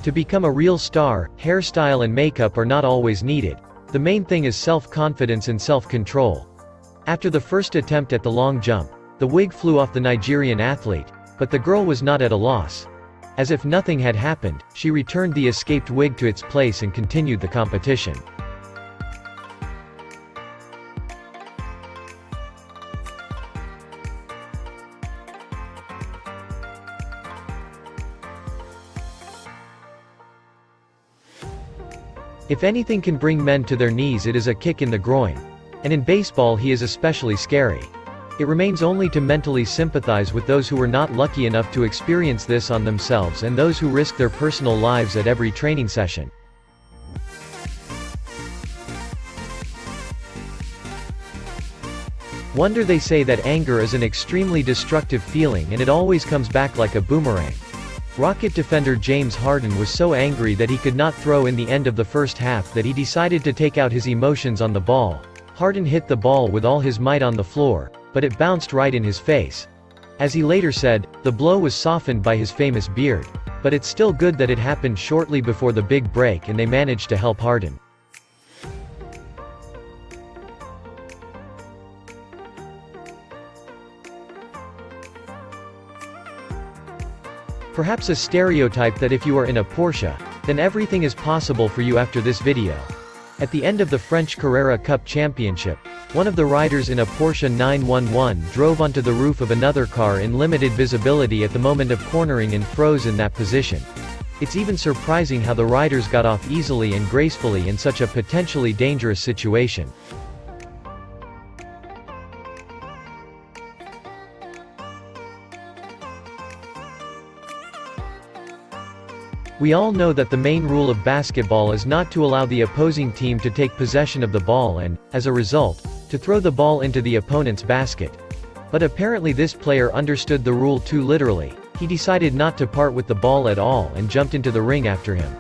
To become a real star, hairstyle and makeup are not always needed. The main thing is self-confidence and self-control. After the first attempt at the long jump, the wig flew off the Nigerian athlete, but the girl was not at a loss. As if nothing had happened, she returned the escaped wig to its place and continued the competition. If anything can bring men to their knees, it is a kick in the groin. And in baseball he is especially scary. It remains only to mentally sympathize with those who were not lucky enough to experience this on themselves and those who risk their personal lives at every training session. Wonder they say that anger is an extremely destructive feeling and it always comes back like a boomerang. Rocket defender James Harden was so angry that he could not throw in the end of the first half that he decided to take out his emotions on the ball. Harden hit the ball with all his might on the floor, but it bounced right in his face. As he later said, the blow was softened by his famous beard. But it's still good that it happened shortly before the big break and they managed to help Harden. Perhaps a stereotype that if you are in a Porsche, then everything is possible for you after this video. At the end of the French Carrera Cup Championship, one of the riders in a Porsche 911 drove onto the roof of another car in limited visibility at the moment of cornering and froze in that position. It's even surprising how the riders got off easily and gracefully in such a potentially dangerous situation. We all know that the main rule of basketball is not to allow the opposing team to take possession of the ball and, as a result, to throw the ball into the opponent's basket. But apparently this player understood the rule too literally. He decided not to part with the ball at all and jumped into the ring after him.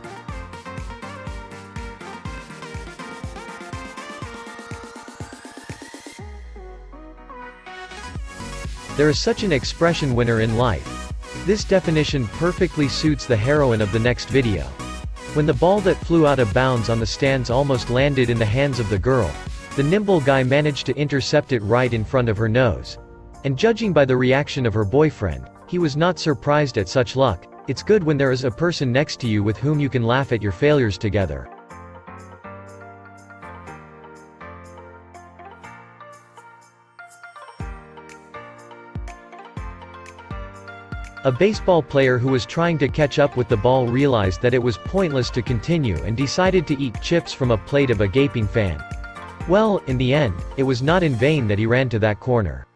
There is such an expression winner in life. This definition perfectly suits the heroine of the next video. When the ball that flew out of bounds on the stands almost landed in the hands of the girl, the nimble guy managed to intercept it right in front of her nose. And judging by the reaction of her boyfriend, he was not surprised at such luck. It's good when there is a person next to you with whom you can laugh at your failures together. A baseball player who was trying to catch up with the ball realized that it was pointless to continue and decided to eat chips from a plate of a gaping fan. Well, in the end, it was not in vain that he ran to that corner.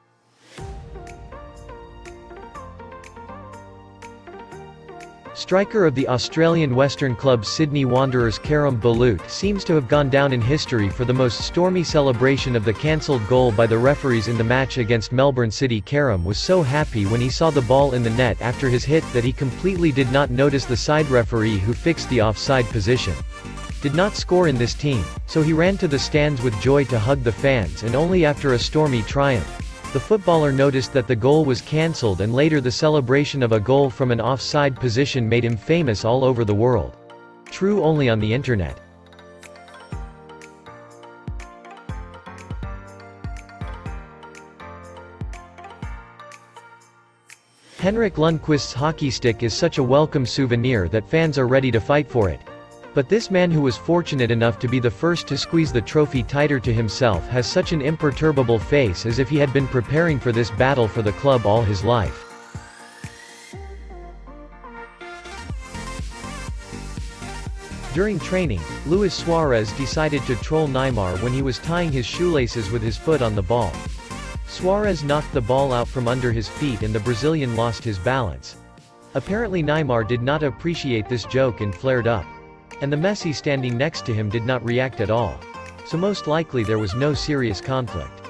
Striker of the Australian Western club Sydney Wanderers Karam Balut seems to have gone down in history for the most stormy celebration of the cancelled goal by the referees in the match against Melbourne City. Karam was so happy when he saw the ball in the net after his hit that he completely did not notice the side referee who fixed the offside position. Did not score in this team, so he ran to the stands with joy to hug the fans, and only after a stormy triumph, the footballer noticed that the goal was cancelled, and later the celebration of a goal from an offside position made him famous all over the world. True only on the internet. Henrik Lundqvist's hockey stick is such a welcome souvenir that fans are ready to fight for it. But this man, who was fortunate enough to be the first to squeeze the trophy tighter to himself, has such an imperturbable face, as if he had been preparing for this battle for the club all his life. During training, Luis Suarez decided to troll Neymar when he was tying his shoelaces with his foot on the ball. Suarez knocked the ball out from under his feet and the Brazilian lost his balance. Apparently Neymar did not appreciate this joke and flared up. And the Messi standing next to him did not react at all. So most likely there was no serious conflict.